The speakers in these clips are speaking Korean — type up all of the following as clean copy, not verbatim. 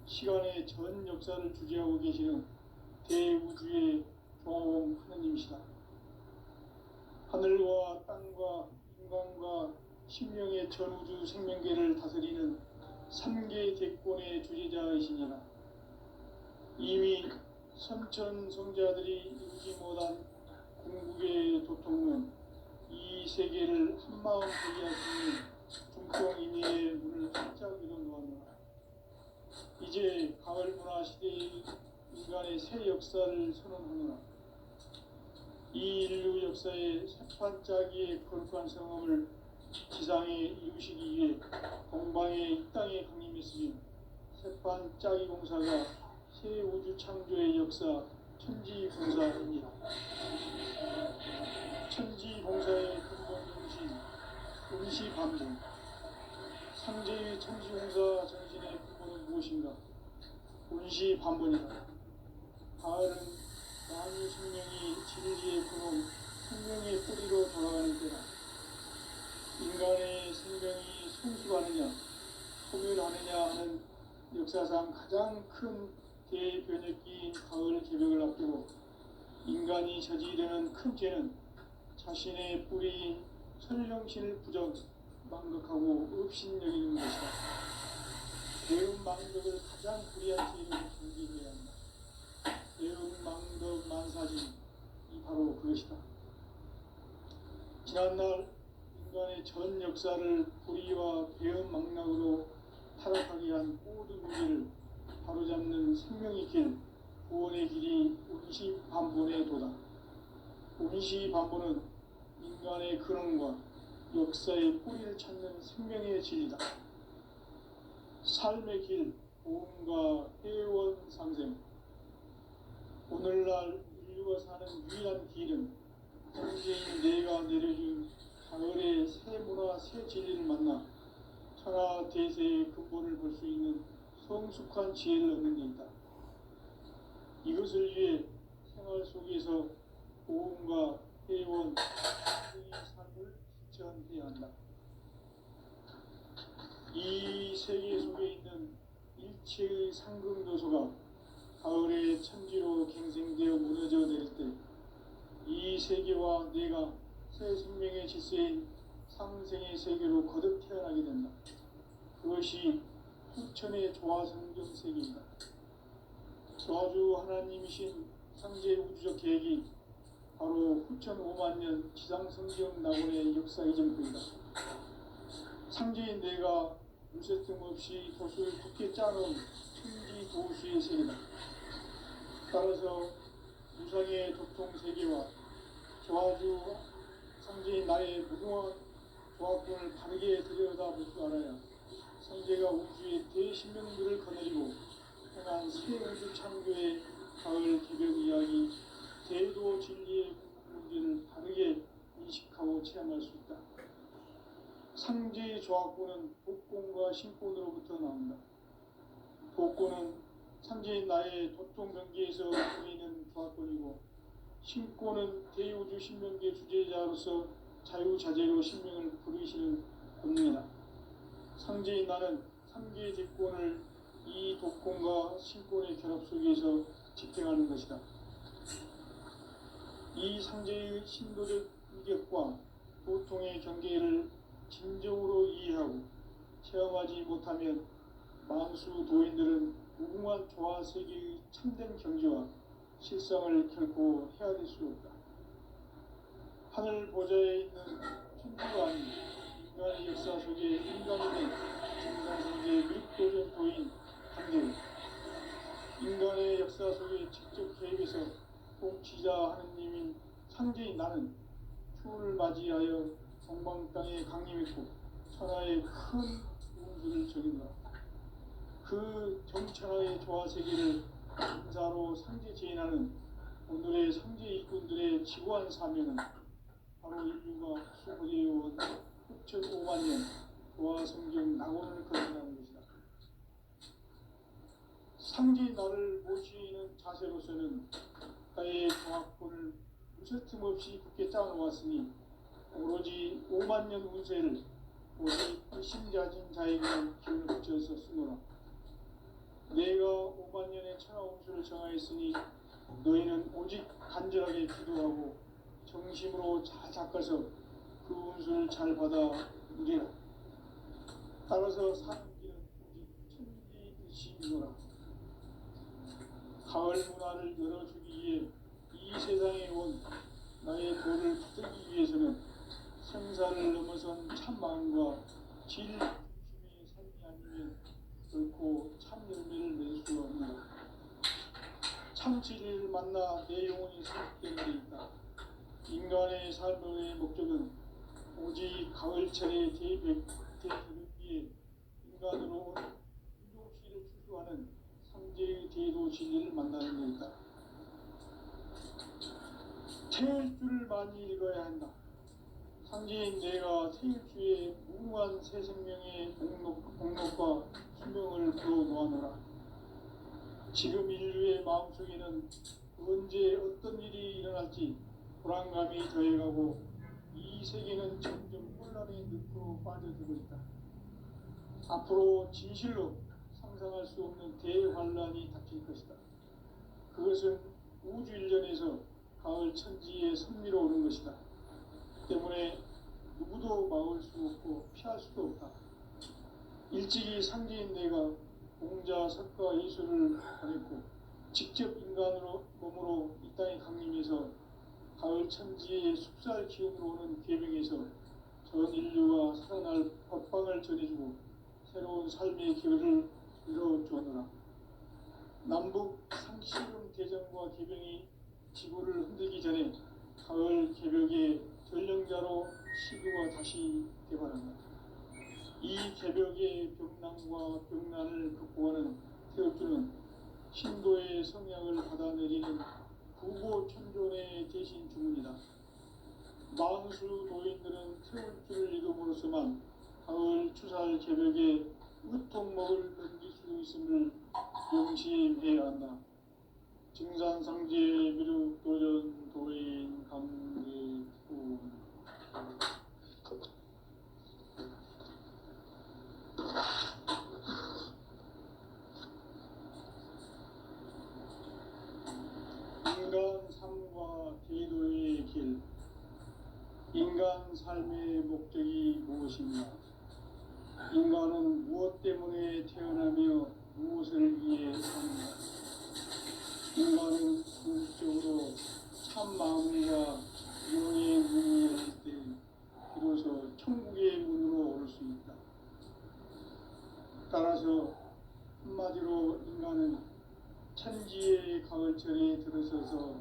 시간의 전 역사를 주재하고 계시는 대우주의 조화공 하느님이시다. 하늘과 땅과 인간과 신명의 전우주 생명계를 다스리는 삼계 대권의 주재자이시니라. 이미 선천성자들이 이루지 못한 궁극의 도통은 이 세계를 한마음 되게 할 수 있는 중통인의의 문을 활짝 열어놓았노라. 이제 가을 문화 시대의 인간의 새 역사를 선언하노라. 이 인류 역사의 새판짜기의 거룩한 성험을 지상에 이루시기 위해 동방의 이 땅에 강림했으니 새판짜기 공사가 새 우주 창조의 역사 천지봉사입니다. 천지봉사의 근본 정신 운시반복. 상제의 천지봉사 정신의 근본은 무엇인가? 운시반복이다. 가을은 만유 생명이 진리의 근원, 생명의 뿌리로 돌아가는 때다. 인간의 생명이 성숙하느냐, 소멸하느냐 하는 역사상 가장 큰 대변혁기인 가을 개벽을 앞두고 인간이 저지르는 큰 죄는 자신의 뿌리인 설령신을 부정, 망극하고 업신여기는 것이다. 배운 망덕을 가장 불의한 죄로 정죄해야 한다. 배운 망덕 만사진이 바로 그것이다. 지난날 인간의 전 역사를 불의와 배은 망락으로 타락하게 한 모든 문제를 바로잡는 생명의 길, 구원의 길이 운시반본의 도다. 운시반본은 인간의 근원과 역사의 뿌리를 찾는 생명의 진리다. 삶의 길, 보험과 회원 상생. 오늘날 인류가 사는 유일한 길은 현재인 내가 내려준 가을의 새 문화, 새 진리를 만나 천하 대세의 근본을 볼 수 있는 성숙한 지혜를 얻는 데 있다. 이것을 위해 생활 속에서 보험과 회원, 상생의 삶을 실천해야 한다. 이 세계 속에 있는 일체의 상금도소가 가을의 천지로 갱생되어 무너져 내릴 때 이 세계와 내가 새 생명의 질서인 상생의 세계로 거듭 태어나게 된다. 그것이 후천의 조화성경 세계이다. 조화주 하나님이신 상제 우주적 계획이 바로 후천 5만년 지상성경 낙원의 역사 이전부이다. 상제인 내가 물새틈 없이 도수를 굳게 짜놓은 천지 도수의 세계다. 따라서 무상의 도통 세계와 조화주 상제인 나의 무궁한 조화권을 바르게 들여다볼 줄 알아야 상제가 우주의 대신명들을 거느리고 행한 새 우주 창조의 가을 개벽 이야기, 대도 진리의 문제를 바르게 인식하고 체험할 수 있다. 상제의 조화권은 복권과 신권으로부터 나온다. 복권은 상제인 나의 도통경계에서 보이는 조화권이고, 신권은 대우주 신명계 주제자로서 자유자재로 신명을 부르시는 본능이다. 상제인 나는 상계의 대권을 이 독권과 신권의 결합 속에서 집행하는 것이다. 이 상제의 신도적 위격과 도통의 경계를 진정으로 이해하고 체험하지 못하면 만수 도인들은 무궁한 조화세계의 참된 경지와 실상을 결코 헤아릴 수 없다. 하늘 보좌에 있는 천주가 아닌 인간의 역사 속에 인간이 된 정상세계의 밀도전 도인 강대우, 인간의 역사 속에 직접 개입해서 통치자 하느님인 상제인 나는 추를 맞이하여 동방 땅에 강림했고 천하의 큰 운수를 적인다. 그 정천하의 조화세계를 인사로 상제 제인하는 오늘의 상제 일꾼들의 지구한 사명은 바로 인류가 수고되어온 6,500년 조화성경 낙원을 거듭나는 것이다. 상제인 나를 모시는 자세로서는 나의 조화권을 무쇠틈 없이 굳게 짜놓았으니 오로지 5만년 운세를 오직 신자진 자에게만 기운을 붙여서 쓰노라. 내가 운수를 정하였으니 너희는 오직 간절하게 기도하고 정심으로 잘 닦아서 그 운수를 잘 받아 누리라. 따라서 사는 길은 오직 천지 뜻이니라. 가을 문화를 열어주기 위해 이 세상에 온 나의 도를 붙들기 위해서는 생사를 넘어선 참 마음과 질 중심의 삶이 아니면 결코 참 열매를 낼 수 없는 참 진리를 만나 내 영혼이 성숙되는 데 있다. 인간의 삶의 목적은 오직 가을철의 대개벽기에 인간으로 온 인도시를 추수하는 상제의 대도 진리를 만나는 데 있다. 태일주를 많이 읽어야 한다. 상제인 내가 태일주의 무궁한 새 생명의 목록과 수명을 풀어놓아노라. 지금 인류의 마음속에는 언제 어떤 일이 일어날지 불안감이 더해가고 이 세계는 점점 혼란의 늪으로 빠져들고 있다. 앞으로 진실로 상상할 수 없는 대환란이 닥칠 것이다. 그것은 우주 일련에서 가을 천지에 선미로 오는 것이다. 때문에 누구도 막을 수 없고 피할 수도 없다. 일찍이 상제인 내가 공자, 석가, 예수를 보냈고 직접 인간으로 몸으로 이 땅에 강림해서 가을 천지의 숲살 기운으로 오는 계명에서 전 인류가 살아날 법방을 전해주고 새로운 삶의 기회를 이뤄주었노라. 남북 상시름 대전과 계병이 지구를 흔들기 전에 가을 개벽의 전령자로 시구가 다시 개발한다. 이 개벽의 병난과 병난을 극복하는 태엽주는 신도의 성향을 받아내리는 부고천존의 대신 주문이다. 만수 노인들은 태울주를 이름으로서만 가을 추살 개벽의 으통목을 넘길 수 있음을 명심해야 한다. 증산상제 미륵도전 도인 감리군. 인간 삶과 기도의 길. 인간 삶의 목적이 무엇이냐? 인간은 무엇 때문에 태어나며 무엇을 위해 사는가? 인간은 궁극적으로 참 마음과 영의 문이 열릴 때 비로소 천국의 문으로 오를 수 있다. 따라서 한마디로 인간은 천지의 가을철에 들어서서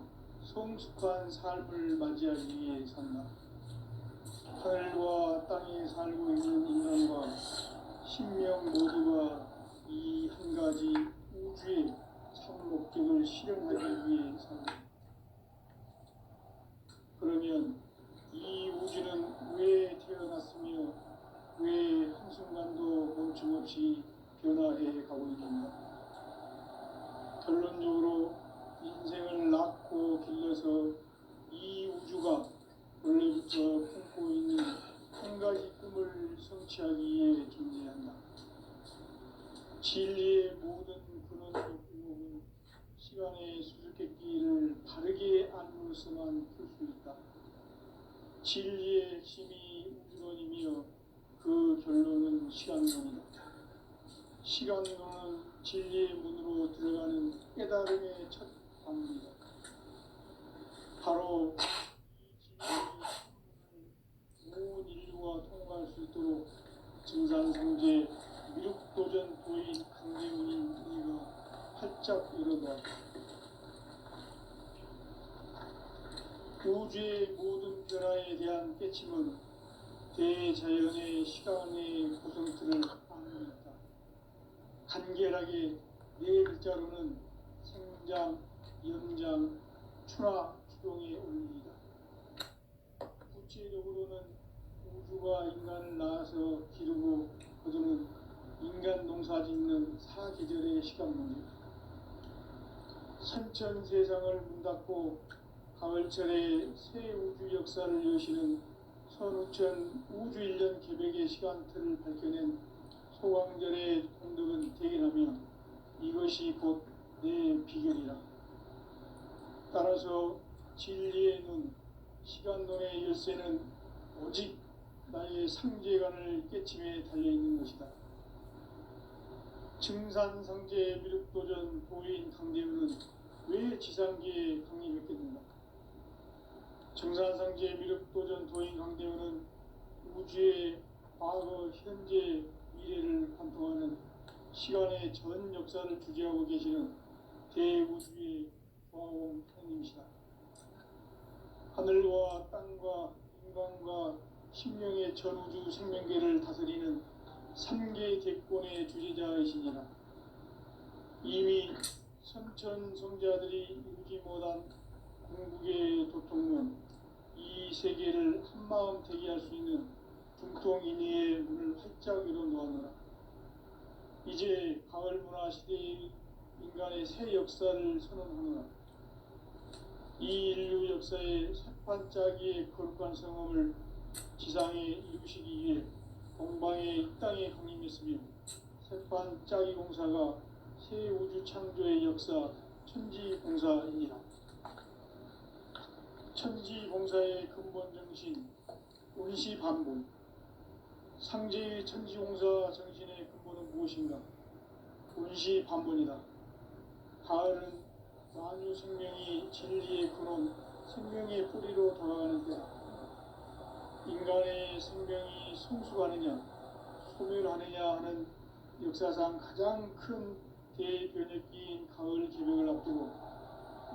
성숙한 삶을 맞이하기 위해 산다. 하늘과 땅에 살고 있는 인간과 신명 모두가 이 한 가지 우주의 참 목적을 실현하기 위해 산다. 그러면 이 우주는 왜 태어났으며 왜 한순간도 멈춤없이 변화해 가고 있는가? 결론적으로 인생을 낳고 길러서 이 우주가 원래부터 품고 있는 한 가지 꿈을 성취하기 위해 존재한다. 진리의 모든 근원적 의혹은 시간의 수수께끼를 바르게 알므로서만 풀 수 있다. 진리의 핵심이 우주론이며 그 결론은 시간론이다. 시간론은 진리의 문으로 들어가는 깨달음의 첫 방문이다. 바로 이 진리의 온 인류가 통과할 수 있도록 증산상제 미륵도전 도인 강대문인 우리가 활짝 열어놓았다. 우주의 모든 변화에 대한 깨침은 대자연의 시간의 구성틀을 악물다. 간결하게 네 글자로는 생장, 연장, 추나, 추동의 원리이다. 구체적으로는 우주가 인간을 낳아서 기르고 거두는 인간 농사 짓는 사계절의 시간문이다. 선천 세상을 문 닫고 가을철에 새 우주 역사를 여시는 선우천 우주일년 개벽의 시간틀을 밝혀낸 소강절의 공덕은 대견하며 이것이 곧 내 비결이라. 따라서 진리의 눈, 시간론의 열쇠는 오직 나의 상제관을 깨침에 달려있는 것이다. 증산상제 미륵도전 도인 강대우는 왜 지상계에 강림했겠는가? 증산상제 미륵도전 도인 강대우는 우주의 과거, 현재, 미래를 관통하는 시간의 전 역사를 주재하고 계시는 대우주의 조화공 하나님이시다. 하늘과 땅과 인간과 심령의 전우주 생명계를 다스리는 3개 대권의 주제자이시니라. 이미 선천성자들이 이루지 못한 궁극의 도통문, 이 세계를 한마음 되게 할 수 있는 중통인의의 문을 활짝 열어 놓았노라. 이제 가을 문화 시대의 인간의 새 역사를 선언하노라. 이 인류 역사의 새반짝이의 거룩한 성험을 지상에 이루시기 위해 동방의 이 땅에 강림했으며 새반짝이 공사가 새 우주 창조의 역사 천지봉사이니라. 천지봉사의 근본 정신 운시반본. 상제의 천지봉사 정신의 근본은 무엇인가? 운시반본이다. 가을은 만유 생명이 진리의 근원, 생명의 뿌리로 돌아가는 때다. 인간의 생명이 성숙하느냐, 소멸하느냐 하는 역사상 가장 큰 대변혁기인 가을 기백을 앞두고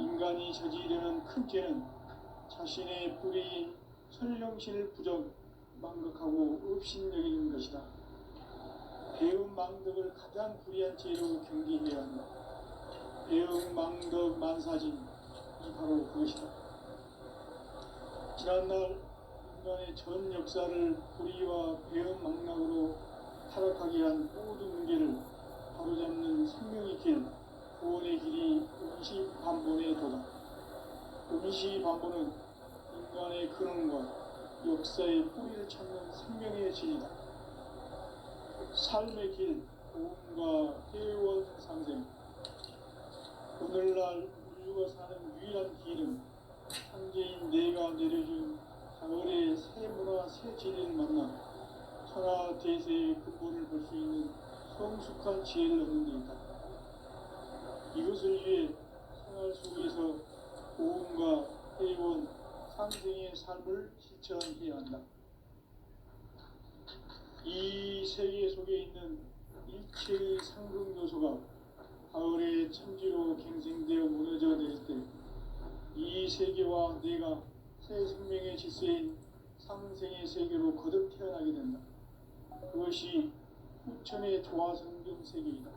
인간이 저지르는 큰 죄는 자신의 뿌리인 설령신을 부정, 망각하고 업신여기는 것이다. 배움 망덕을 가장 불의한 죄로 경계해야 한다. 배움 망덕 만사진이 바로 그것이다. 지난날 인간의 전 역사를 불의와 배움 망락으로 타락하게 한 모든 문제를 바로잡는 생명의 길, 구원의 길이 운시반본의 도다. 운시반본은 인간의 근원과 역사의 뿌리를 찾는 생명의 진이다. 삶의 길, 고음과 회원 상생. 오늘날 인류가 사는 유일한 길은 상제인 내가 내려준 가을의 새 문화, 새 진리를 만나 천하 대세의 근본을 볼 수 있는 성숙한 지혜를 얻는 데 있다. 이것을 위해 생활 속에서 고음과 회원, 상생의 삶을 실천해야 한다. 이 세계 속에 있는 일체의 상승 요소가 가을의 천지로 갱생되어 무너져 내릴 때 이 세계와 내가 새 생명의 질서인 상생의 세계로 거듭 태어나게 된다. 그것이 후천의 조화성경 세계이다.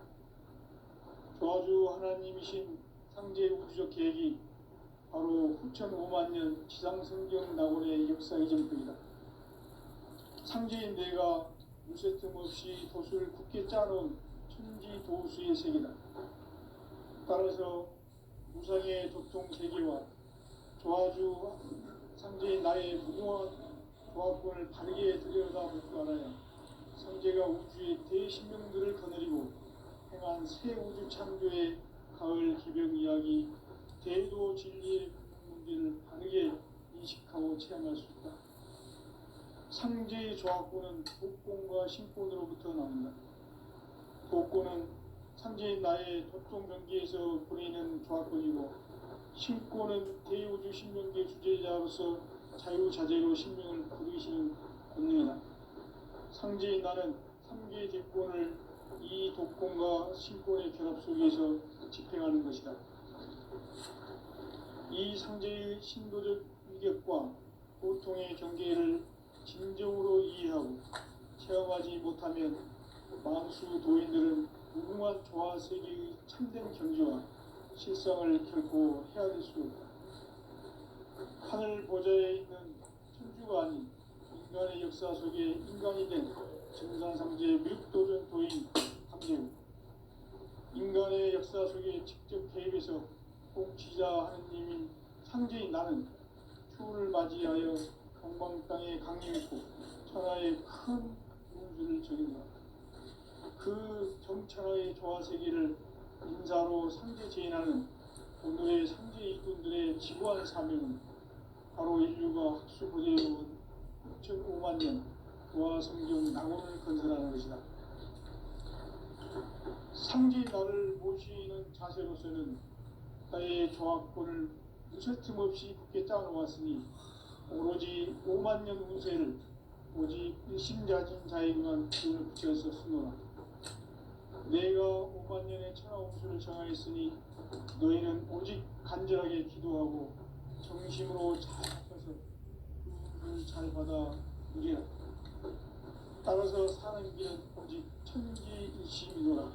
조화주 하나님이신 상제 우주적 계획이 바로 후천 5만 년 지상성경 낙원의 역사의 전부이다. 상제인 내가 무쇠 틈 없이 도수를 굳게 짜놓은 천지 도수의 세계다. 따라서 무상의 도통 세계와 조화주 상제인 나의 무궁한 조화권을 바르게 들여다볼 줄 알아야 상제가 우주의 대신명들을 거느리고 행한 새 우주 창조의 가을 기병 이야기, 대도 진리의 문제를 바르게 인식하고 체험할 수 있다. 상제의 조화권은 독권과 신권으로부터 나온다. 독권은 상제인 나의 도통 경계에서 보내는 조화권이고, 신권은 대우주 신명계 주제자로서 자유자재로 신명을 부르시는 권능이다. 상제인 나는 3개의 대권을 이 독권과 신권의 결합 속에서 집행하는 것이다. 이 상제의 신도적 위격과 고통의 경계를 진정으로 이해하고 체험하지 못하면 만수 도인들은 무궁한 조화 세계의 참된 경지와 실상을 결코 헤아릴 수 없다. 하늘 보좌에 있는 천주가 아닌 인간의 역사 속에 인간이 된 증산상제 미륵도전 도인 강제우, 인간의 역사 속에 직접 개입해서 통치자 하느님인 상제인 나는 추후를 맞이하여 동방 땅에 강림했고 천하의 큰 우주를 적인다. 그 정천하의 조화 세계를 인사로 상제 제인하는 오늘의 상제 일꾼들의 지구한 사명은 바로 인류가 학수고대해온 6,5만 년 도화 성경 낙원을 건설하는 것이다. 상제 나를 모시는 자세로서는 나의 조합권을 무쇠틈 없이 굳게 짜놓았으니 오로지 5만 년 운세를 오직 일심자진 자에게만 기운을 붙여서 쓰노라. 내가 5만 년의 천하홍수를 정하였으니 너희는 오직 간절하게 기도하고 정심으로 잘 써서 그를 잘 받아 누리라. 따라서 사는 길은 오직 천지일심이노라.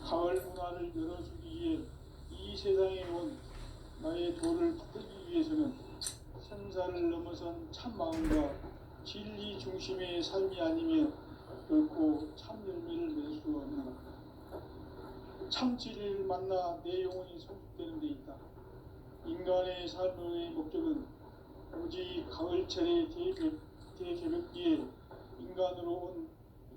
가을 문화를 열어주기 위해 이 세상에 온 나의 도를 받들기 위해서는 생사를 넘어선 참 마음과 진리 중심의 삶이 아니면 결코 참 열매를 낼 수 없노라. 참 진리를 만나 내 영혼이 성숙되는 데 있다. 인간의 삶의 목적은 오직 가을철의 대개벽기에 인간으로 온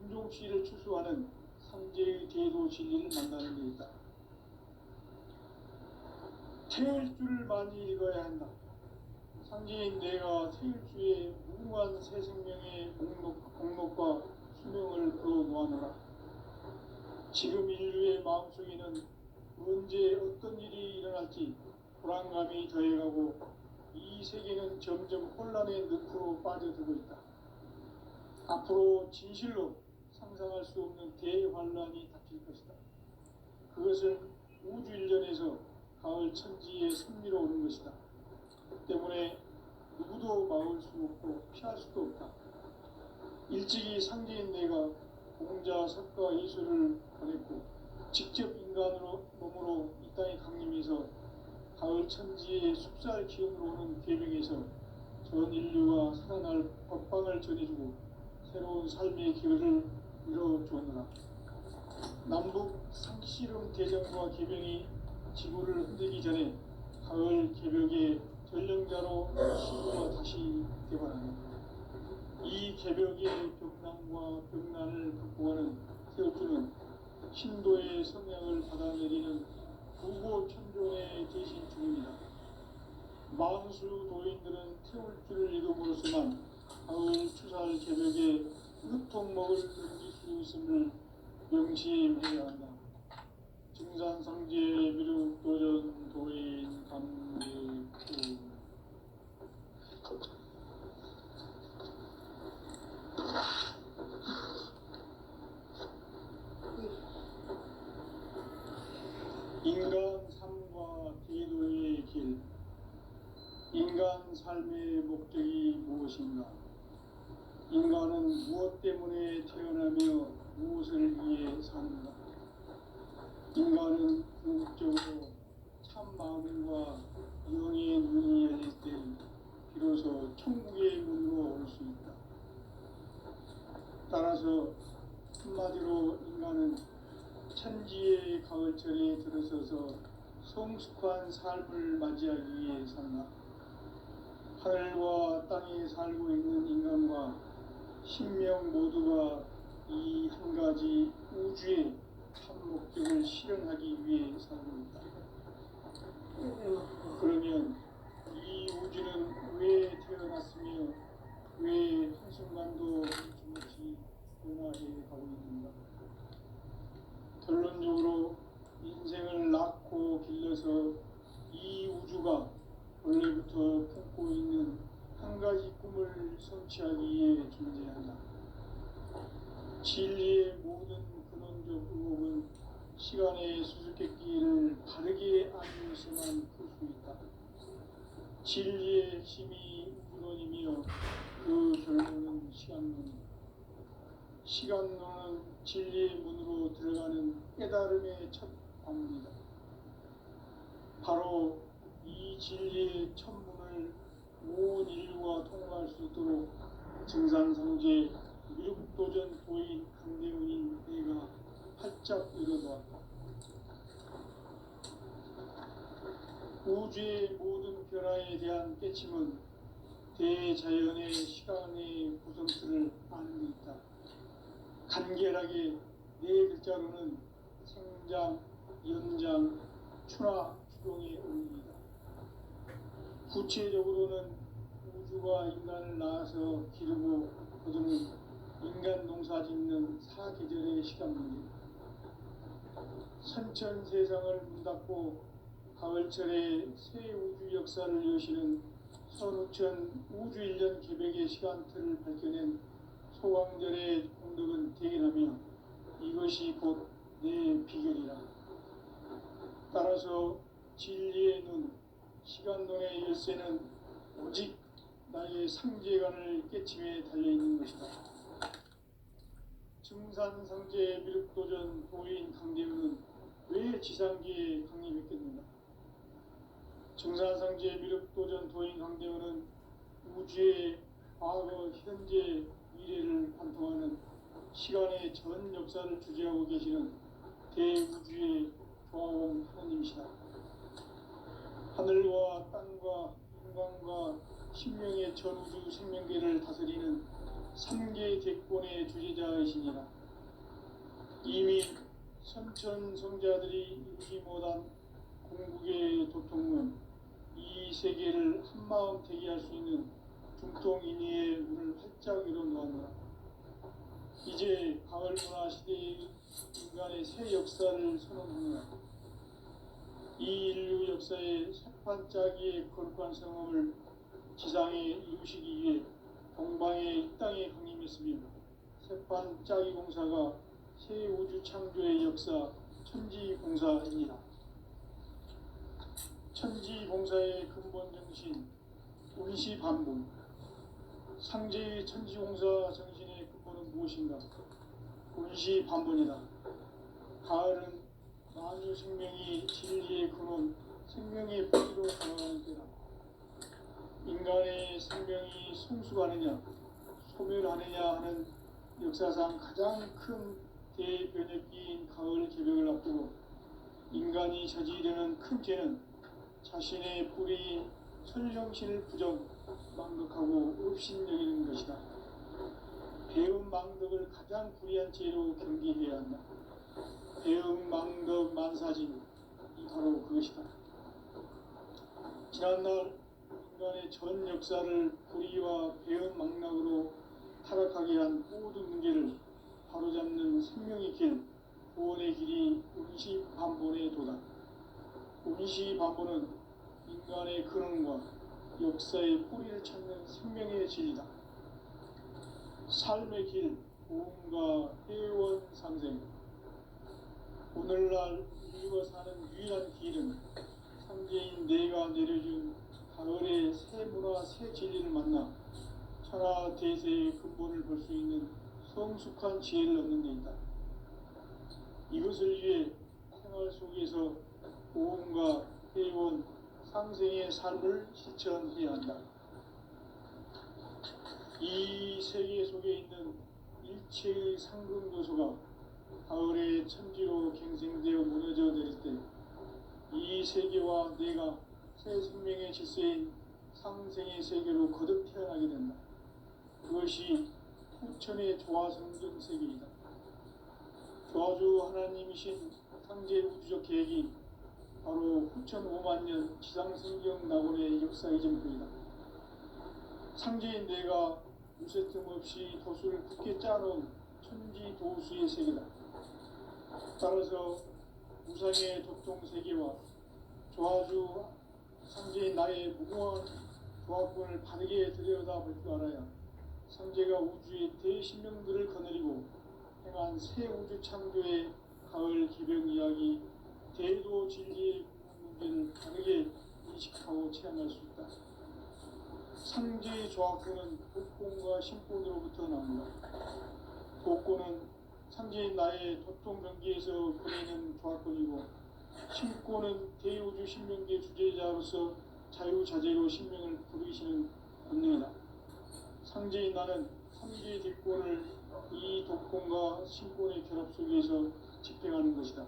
인종씨를 추수하는 상제의 대도 진리를 만나는 데 있다. 태을주를 많이 읽어야 한다. 상제인 내가 태을주의 무궁한 새 생명의 공록과 수명을 풀어놓아노라. 지금 인류의 마음속에는 언제 어떤 일이 일어날지 불안감이 더해가고 이 세계는 점점 혼란의 늪으로 빠져들고 있다. 앞으로 진실로 상상할 수 없는 대환란이 닥칠 것이다. 그것은 우주 일전에서 가을 천지의 섭리로 오는 것이다. 때문에 누구도 막을 수 없고 피할 수도 없다. 일찍이 상제인 내가 공자, 석가, 이수를 보냈고 직접 인간으로 몸으로 이 땅에 강림해서 가을 천지의 숲살 기운으로 오는 계명에서 전 인류가 살아날 법방을 전해주고 새로운 삶의 기회를 이뤄주었노라. 남북 상씨름 대전과 계명이 지구를 흔들기 전에 가을 개벽의 전령자로 시구가 다시 개발하는 이 개벽의 벽난과 벽난을 극복하는 태울주는 신도의 성향을 받아내리는 부고 천종의 대신 중입니다. 만수 도인들은 태울주를 이름으로서만 가을 추살 개벽의 으통목을 넘길 수 있음을 명심해야 한다. 증산상제 미륵도전 도인 감대구 인간 삶과 기도의 길. 인간 삶의 목적이 무엇인가? 인간은 무엇 때문에 태어나며 무엇을 위해 사는가? 인간은 궁극적으로 참 마음과 영의 눈이 열릴 때 비로소 천국의 문으로 올 수 있다. 따라서 한마디로 인간은 천지의 가을철에 들어서서 성숙한 삶을 맞이하기 위해 산다. 하늘과 땅에 살고 있는 인간과 신명 모두가 이 한 가지 우주의 참 목적을 실현하기 위해 살고 있다. 그러면 이 우주는 왜 태어났으며 왜 한순간도 멈춤없이 변화해 가고 있는가? 결론적으로 인생을 낳고 길러서 이 우주가 원래부터 품고 있는 한 가지 꿈을 성취하기 위해 존재한다. 진리의 모든 근원적 의혹은 시간의 수수께끼를 바르게 알면서만 풀 수 있다. 진리의 핵심이 우주론이며 그 결론은 시간론이다. 시간론은 진리의 문으로 들어가는 깨달음의 첫 방문이다. 바로 이 진리의 첫 문을 온 인류가 통과할 수 있도록 증산상제 미륵도전 도인 강대훈인 내가 활짝 열어놓았다. 우주의 모든 변화에 대한 깨침은 대자연의 시간의 구성틀을 아는 데 있다. 간결하게 네 글자로는 생장, 연장, 추나 추동에 올립니다. 구체적으로는 우주가 인간을 낳아서 기르고 거두는 인간 농사 짓는 사계절의 시간 문제, 선천 세상을 문닫고 가을철에 새 우주 역사를 여시는 선우천 우주일년 개백의 시간틀을 밝혀낸 소강절의 공덕은 대견하며 이것이 곧 내 비결이라. 따라서 진리의 눈, 시간론의 열쇠는 오직 나의 상제관을 깨침에 달려있는 것이다. 증산상제 미륵도전 도인 강대우는 왜 지상기에 강림했겠는가? 증산상제 미륵도전 도인 강대우는 우주의 과거, 현재, 미래를 관통하는 시간의 전 역사를 주재하고 계시는 대우주의 조화원 하나님이시다. 하늘과 땅과 인간과 신명의 전우주 생명계를 다스리는 3개 대권의 주제자이시니라. 이미 선천 성자들이 이루지 못한 공국의 도통은 이 세계를 한마음 대기할 수 있는 중통인의의 문을 활짝 열어놓았노라. 이제 가을 문화 시대의 인간의 새 역사를 선언하노라. 이 인류 역사의 새판짜기의 거룩한 성험을 지상에 이루시기 위해 동방의 이 땅에 강림했으며 새판짜기 공사가 새 우주 창조의 역사 천지봉사입니다. 천지봉사의 근본 정신 운시반분, 상제의 천지공사 정신의 근본은 무엇인가? 운시반분이다. 가을은 만유 생명이 진리의 근원, 생명의 뿌리로 돌아가는 때다. 인간의 생명이 성숙하느냐, 소멸하느냐 하는 역사상 가장 큰 대변혁기인 가을 개벽을 앞두고 인간이 저지르는 큰 죄는 자신의 뿌리인 설령신을 부정, 망덕하고 업신여기는 것이다. 배움 망덕을 가장 불의한 죄로 경계해야 한다. 배움 망덕 만사진이 바로 그것이다. 지난날 인간의 전 역사를 불의와 배움 망락으로 타락하게 한 모든 문제를 바로잡는 생명의 길, 구원의 길이 운시반본의 도다. 운시반본은 인간의 근원과 역사의 뿌리를 찾는 생명의 진리다. 삶의 길, 고음과 회원 상생. 오늘날 인류가 사는 유일한 길은 상제인 내가 내려준 가을의 새 문화, 새 진리를 만나 천하 대세의 근본을 볼 수 있는 성숙한 지혜를 얻는 데 있다. 이것을 위해 생활 속에서 고음과 회원, 상생의 삶을 실천해야 한다. 이 세계 속에 있는 일체의 상금 요소가 가을의 천지로 갱생되어 무너져 내릴 때 이 세계와 내가 새 생명의 질서인 상생의 세계로 거듭 태어나게 된다. 그것이 후천의 조화성전 세계이다. 조화주 하나님이신 상제 우주적 계획이 바로 후천 5만년 지상생경 낙원의 역사의 전표이다. 상제인 내가 무쇠 틈 없이 도수를 굳게 짜놓은 천지도수의 세계다. 따라서 우상의 도통세계와 조화주 상제인 나의 무모한 조합권을 바르게 들여다볼 줄 알아야 상제가 우주의 대신명들을 거느리고 행한 새 우주 창조의 가을 기병 이야기, 대도 진리의 문제를 바르게 인식하고 체험할 수 있다. 상제의 조합권은 복권과 신권으로부터 나온다. 복권은 상제인 나의 도통 경계에서 보내는 조합권이고, 신권은 대우주 신명계 주제자로서 자유자재로 신명을 부르시는 권능이다. 상제인 나는 3개의 뒷권을 이 독권과 신권의 결합 속에서 집행하는 것이다.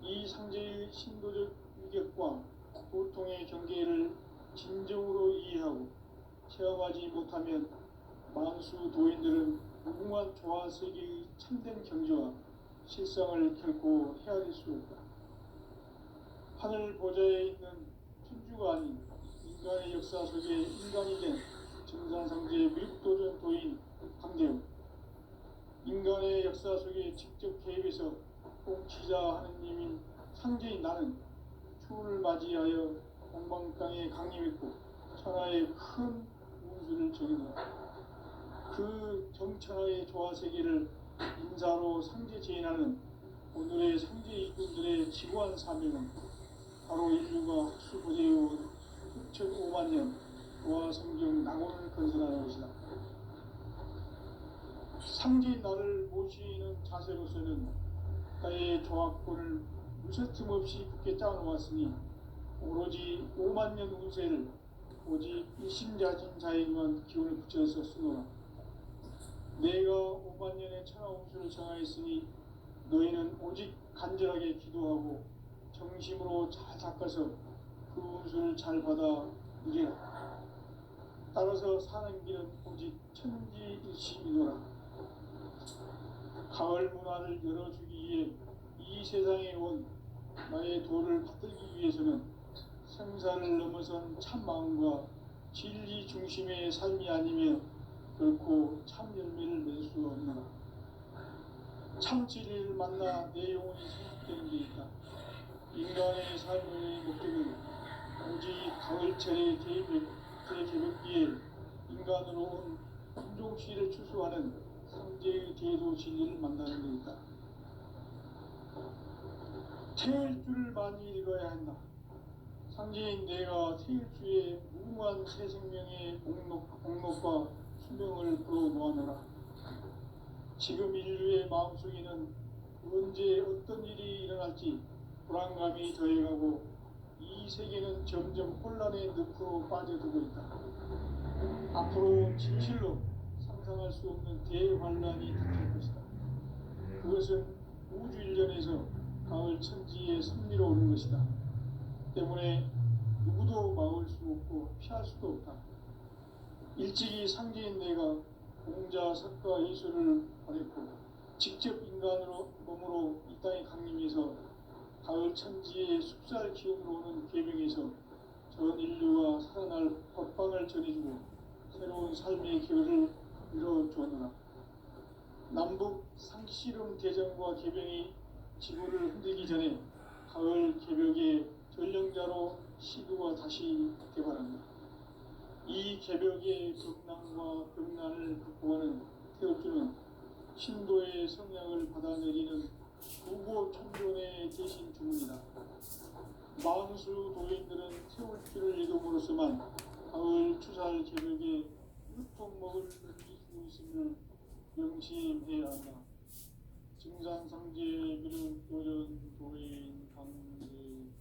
이 상제의 신도적 위격과 도통의 경계를 진정으로 이해하고 체험하지 못하면 만수 도인들은 무궁한 조화 세계의 참된 경지와 실상을 결코 헤아릴 수 없다. 하늘 보좌에 있는 천주가 아닌 인간의 역사 속에 인간이 된 정산상제의 미륵도전 도인 강재훈, 인간의 역사 속에 직접 개입해서 통치자 하느님인 상제인 나는 추운을 맞이하여 동방 땅에 강림했고 천하의 큰 운수를 정해놓았다. 그 정천하의 조화세계를 인사로 상제 제인하는 오늘의 상제 이군들의 지구한 사명은 바로 인류가 학수고대해온 6,500만 년 조화 성경 낙원을 건설하는 것이다. 상제인 나를 모시는 자세로서는 나의 조화권을 무쇠틈 없이 굳게 짜놓았으니 오로지 5만 년 운세를 오직 일심자진 자에게만 기운을 붙여서 쓰노라. 내가 5만 년의 천하 운수를 정하였으니 너희는 오직 간절하게 기도하고 정심으로 잘 닦아서 그 운수를 잘 받아 누리라. 따라서 사는 길은 오직 천지일심이노라. 가을 문화를 열어주기 위해 이 세상에 온 나의 도를 받들기 위해서는 생사를 넘어선 참 마음과 진리 중심의 삶이 아니면 결코 참 열매를 맺을 수가 없노라. 참 진리를 만나 내 영혼이 성숙되는 데 있다. 인간의 삶의 목적은 오직 가을철의 개벽기에 인간으로 온 인종시를 추수하는 상제의 제도 진리를 만나는 데 있다. 태일주를 많이 읽어야 한다. 상제인 내가 태일주의 무궁한 새 생명의 목록과 수명을 풀어놓아노라. 지금 인류의 마음속에는 언제 어떤 일이 일어날지 불안감이 더해가고 이 세계는 점점 혼란의 늪으로 빠져들고 있다. 앞으로 진실로 상상할 수 없는 대환란이 닥칠 것이다. 그것은 우주 일련에서 가을 천지의 섭리로 오는 것이다. 때문에 누구도 막을 수 없고 피할 수도 없다. 일찍이 상제인 내가 공자, 석가, 예수를 보냈고 직접 인간으로 몸으로 이 땅에 강림해서 가을 천지의 숲살 기운으로 오는 계명에서 전 인류가 살아날 법방을 전해주고 새로운 삶의 기회를 이뤄주었노라. 남북 상씨름 대전과 개병이 지구를 흔들기 전에 가을 개벽의 전령자로 시도가 다시 개발한다. 이 개벽의 극난과 극난을 극복하는 태울주는 신도의 성향을 받아내리는 부고 천존의 대신 주문이다. 만수 도인들은 태울주를 이름으로서만 가을 추살 개벽에 유통먹을 늘릴 수 있음을 명심해야 한다. 증산상제 미륵 도전 도인 강제훈.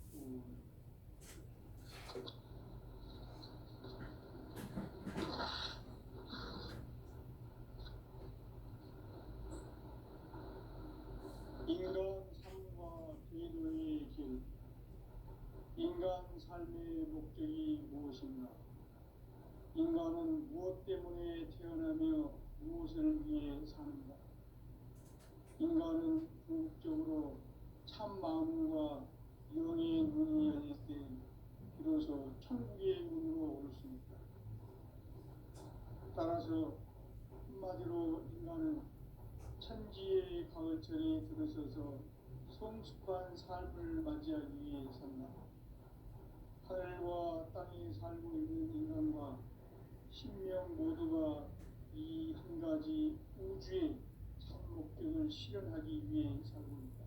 인간 삶과 궤도의 길. 인간 삶의 목적이 무엇인가? 인간은 무엇 때문에 태어나며 무엇을 위해 사는가? 인간은 궁극적으로 참 마음과 영의 눈이 열릴 때 비로소 천국의 문으로 올 수 있다. 따라서 한마디로 인간은 천지의 가을철에 들어서서 성숙한 삶을 맞이하기 위해 산다. 하늘과 땅에 살고 있는 인간과 신명 모두가 이 한 가지 우주의 참 목적을 실현하기 위해 살고 있다.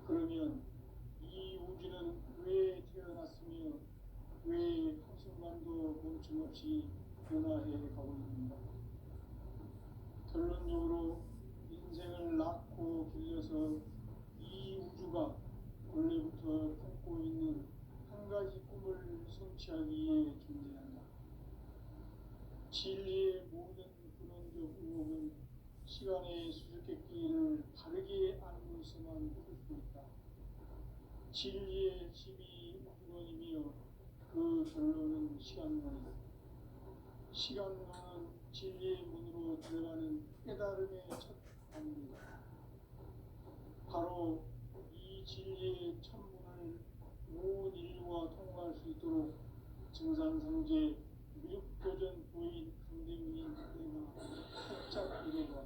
그러면 이 우주는 왜 태어났으며 왜 한순간도 멈춤없이 변화해 가고 있는가? 결론적으로 인생을 낳고 길러서 이 우주가 원래부터 품고 있는 한 가지 꿈을 성취하기 위해 존재한다. 진리의 모든 근원적 의혹은 시간의 수수께끼를 바르게 알고 있어만 풀 수 있다. 진리의 힘이 근원이며 그 결론은 시간론이다. 시간론은 진리의 문으로 들어가는 깨달음의 첫 단계이다. 바로 이 진리의 첫 증산상제 미륵도전 부인 강대민이 내가 살짝 이루어가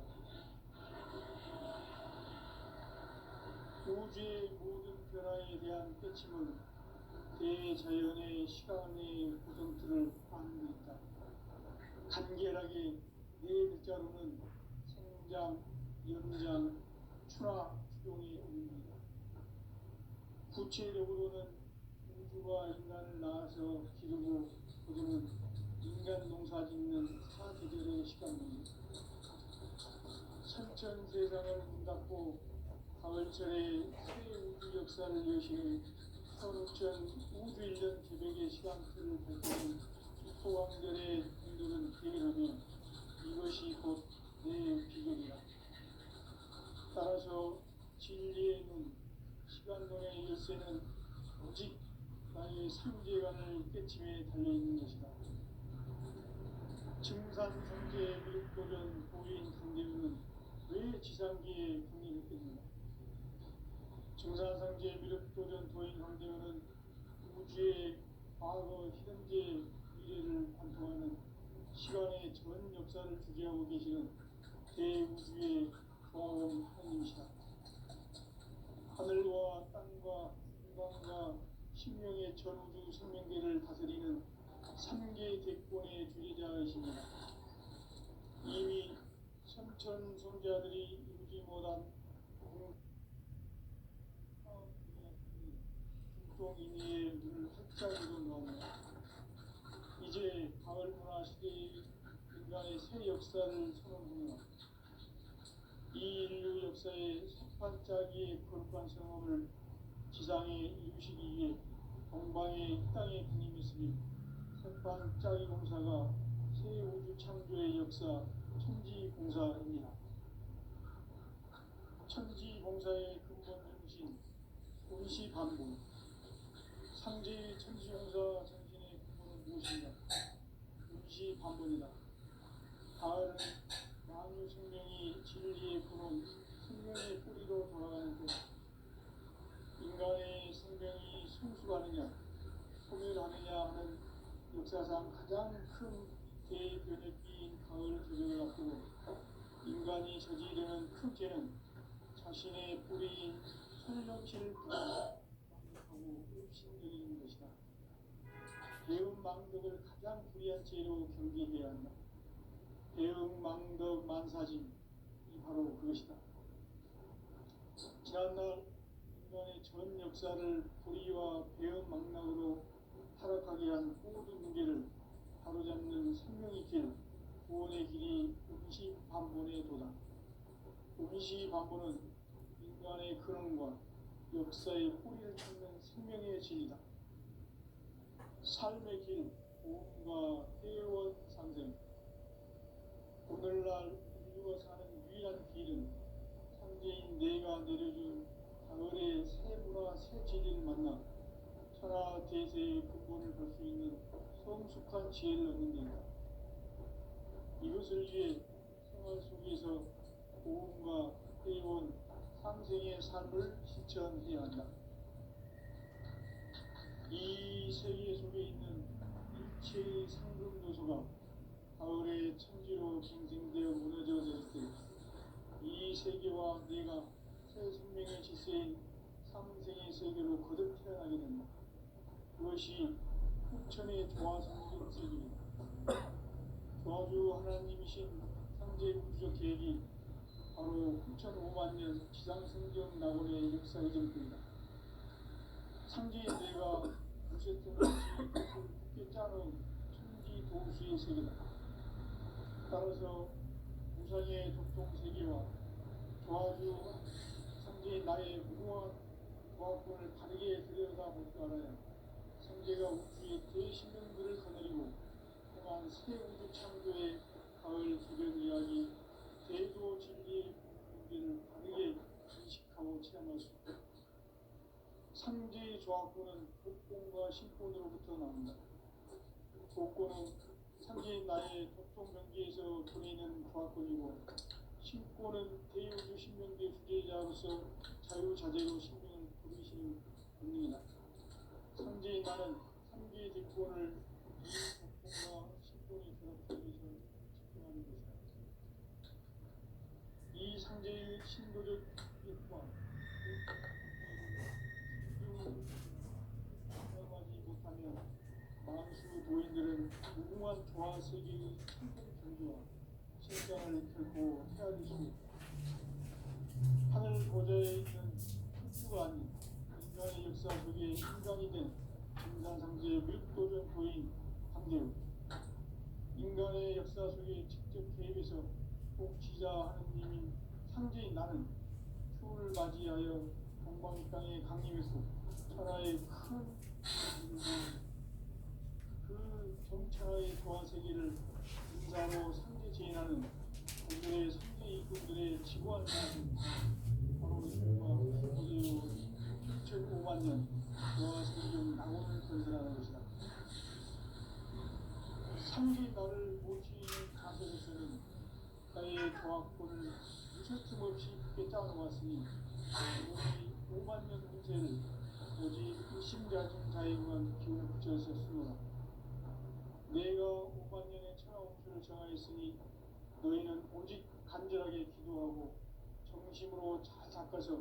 우주의 모든 변화에 대한 깨침은 대자연의 시간의 구성틀을 아는 데 있다. 간결하게 네 글자로는 생장, 연장, 출하, 추동이 없습니다. 구체적으로는 우주가 인간을 낳아서 기르고 거두는 인간 농사 짓는 사계절의 시간입니다. 천천 세상을 문 닫고 가을철에 새 우주 역사를 여시는 선우천 우주 1년 개백의 시간틀을 밝히는 소강절의 분들은 대결하며 이것이 곧 내 비결이다. 따라서 진리의 눈, 시간론의 열쇠는 오직 나의 상제관을 깨침에 달려있는 것이다. 증산상제 미륵도전 보인 강대우는 왜 지상기에 강림했겠는가? 증산상제 미륵도전 도인 강대우는 우주의 과거, 현재, 미래를 관통하는 시간의 전 역사를 주재하고 계시는 대우주의 조화원 하나님이시다. 하늘과 땅과 인간과 신명의 전우주 생명계를 다스리는 3개 대권의 주제자이십니다. 이미 선천 손자들이 이루지 못한 중동인의 눈을 활짝 열어놓았다. 이제 가을 문화 시대의 인간의 새 역사를 선언합니다. 이 인류 역사의 첫 반짝이의 거룩한 성업을 지상에 이루시기 위해 동방의 땅에 군림했으니 첫 반짝이 공사가 새 우주 창조의 역사 천지공사입니다. 천지공사의 근본 정신 운시반복. 상제의 천지공사 정신의 근본은 무엇인가? 운시반복이다. 가을은 만유 생명이 진리의 근원, 생명의 뿌리로 돌아가는 것. 인간의 생명이 성숙하느냐, 소멸하느냐 하는 역사상 가장 큰 대변혁기인 가을 계절을 앞두고 인간이 저지르는 큰 죄는 자신의 뿌리인 천년치를 부정하고 읍신여기는 것이다. 배은망덕을 가장 불의한 죄로 경계해야 한다. 배은망덕 만사짐이 바로 그것이다. 지난날 인간의 전 역사를 불의와 배은망락으로 타락하게 한 모든 문제를 바로잡는 생명의 길, 구원의 길이 운시반본에 도다. 운시반본은 인간의 근원과 역사의 뿌리를 찾는 생명의 진리다. 삶의 길, 고음과 회원 상생. 오늘날 인류가 사는 유일한 길은 상제인 내가 내려준 가을의 새 문화, 새 진리를 만나 천하 대세의 근본을 볼 수 있는 성숙한 지혜를 얻는 데다. 이것을 위해 생활 속에서 고음과 회원, 상생의 삶을 실천해야 한다. 이 세계 속에 있는 일체의 상금 요소가 가을의 천지로 갱생되어 무너져 내릴 때 이 세계와 내가 새 생명의 질서인 상생의 세계로 거듭 태어나게 된다. 그것이 풍천의 조화성진 세계입니다. 조화주 하나님이신 상제 우주적 계획이 바로 9,500년 지상성경 낙원의 역사의 전부이다. 상제인 내가 무쇠통 없이 깊게 짜놓은 천지 도수의 세계다. 따라서 무상의 독통 세계와 조화주 상제인 나의 무궁한 조화권을 바르게 들여다볼 줄 알아야 상제가 우주의 대신명들을 거느리고 행한 새 우주 창조의 가을 개별 이야기 대도 진리의 문제를 바르게 인식하고 체험할 수 있다. 상제의 조화권은 복권과 신권으로부터 나온다. 복권은 상제인 나의 독통 경계에서 보내는 조화권이고 신권은 대우주 신명계 주제자로서 자유자재로 신명을 부르시는 권능이다. 상제인 나는 3개의 대권을 고통과 신분이 결합되면서 집중하는 것이다. 이 상제의 신도적 뜻과 공감하지 못하면 만수 도인들은 무궁한 조화 세계의 천국 경주와 실상을 결코 헤아릴 수 없다. 하늘 보좌에 있는 천주가 아닌 인간의 역사 속에 인간이 된 진산상제의 묘도전 도인 강대우, 인간의 역사 속에 직접 개입해서 복지자 하느님인 상제인 나는 추후를 맞이하여 동방 땅에 강림했고 천하의 큰 그 정천하의 조화 세계를 인사로 상제 제인하는 오늘의 상제 이군들의 지구한 사실 바로 이분과 고대의 2005만 년 조화 세계를 낙원을 건설하는 것이다. 상제 나를 모시는 가설에서는 나의 조화권을 무서틈 없이 굳게 짜놓았으니 우리 5만 년 운세를 오직 의심가진 자에게만 기운을 붙여서 쓰노라. 내가 5만 년의 천하홍수를 정하였으니 너희는 오직 간절하게 기도하고 정심으로 잘 닦아서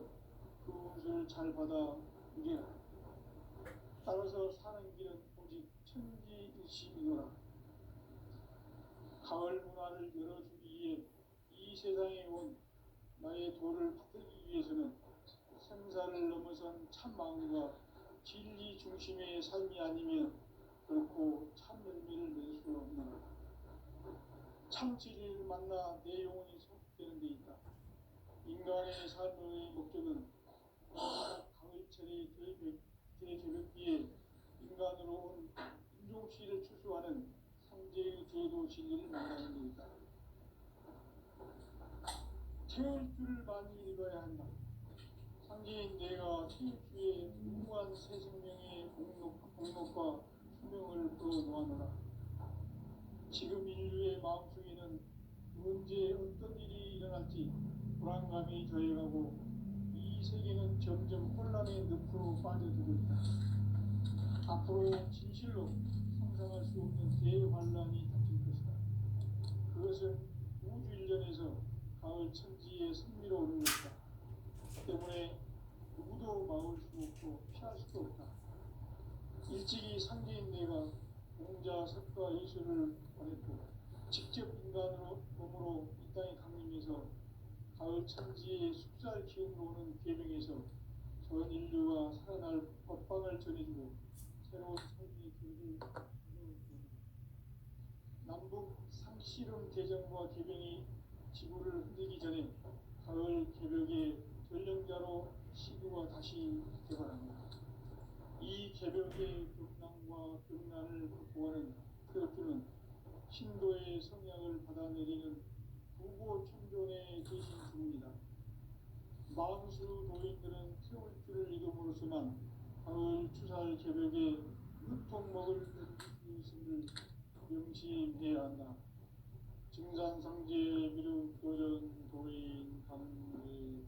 그 운수를 잘 받아 누리라. 따라서 사는 길은 오직 천지일심이노라. 가을 문화를 열어주기 위해 이 세상에 온 나의 도를 받들기 위해서는 생사를 넘어선 참 마음과 진리 중심의 삶이 아니면 결코 참 열매를 낼 수 없노라. 참 진리를 만나 내 영혼이 성숙되는 데 있다. 인간의 삶의 목적은 가을철의 대개벽기에 인간으로 온 인종씨를 추수하는 상제의 제도 진리를 만나는 데 있다. 태일주를 많이 읽어야 한다. 상제인 내가 태일주에 무궁한 새 생명의 공록과 수명을 불어놓아노라. 지금 인류의 마음속에는 언제 어떤 일이 일어날지 불안감이 더해가고 이 세계는 점점 혼란의 늪으로 빠져들고 있다. 앞으로 진실로 상상할 수 없는 대환란이 닥칠 것이다. 그것은 우주 일련에서 가을 천지에 승리로오는 것이다. 때문에 누구도 막을 수 없고 피할 수도 없다. 일찍이 상제인 내가 공자 석가 예수를 보냈고 직접 인간으로 몸으로 이 땅에 강림해서 가을 천지의 숲살 기운으로 오는 계명에서 전 인류가 살아날 법방을 전해주고 새로운 삶의 길을 열어주고 남북 상씨름 대전과 개병이 지구를 흔들기 전에 가을 개벽의 전령자로 시구가 다시 개발합니다. 이 개벽의 경랑과 경란을 극복하는 태엽주는 신도의 성향을 받아내리는 부고천존의 대신 주입니다. 만수 도인들은 태울주를 이름으로서만 가을 추살 개벽에 유통 먹을 것을 명심해야 한다. 증산상제 미륵 도전 도인 강례후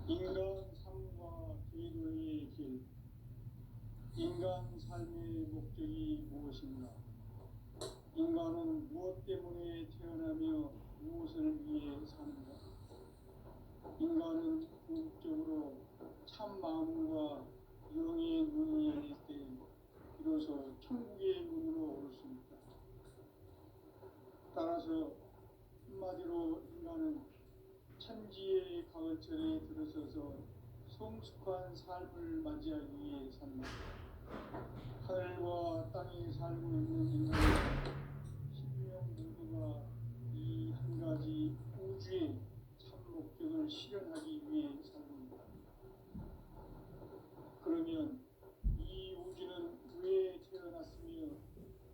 인간 삶과 제도의 길. 인간 삶의 목적이 무엇인가? 인간은 무엇 때문에 태어나며 무엇을 위해 사는가? 인간은 궁극적으로 참 마음과 영의 눈이 열릴 때 비로소 천국의 문으로 올 수 있다. 따라서 한마디로 인간은 천지의 가을철에 들어서서 성숙한 삶을 맞이하기 위해 산다. 하늘과 땅에 살고 있는 인간은 신명 모두가 이 한 가지 우주의 참 목적을 실현하기 위해 살고 있다. 그러면 이 우주는 왜 태어났으며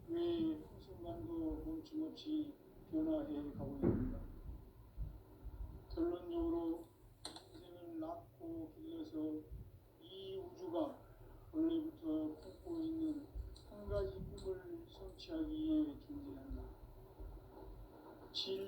왜 한순간도 멈춤없이 변화해 가고 있는가? 결론적으로 인생을 낳고 길러서 이 우주가 원래부터 품고 있는 한 가지 꿈을 성취하기 위해 존재한다.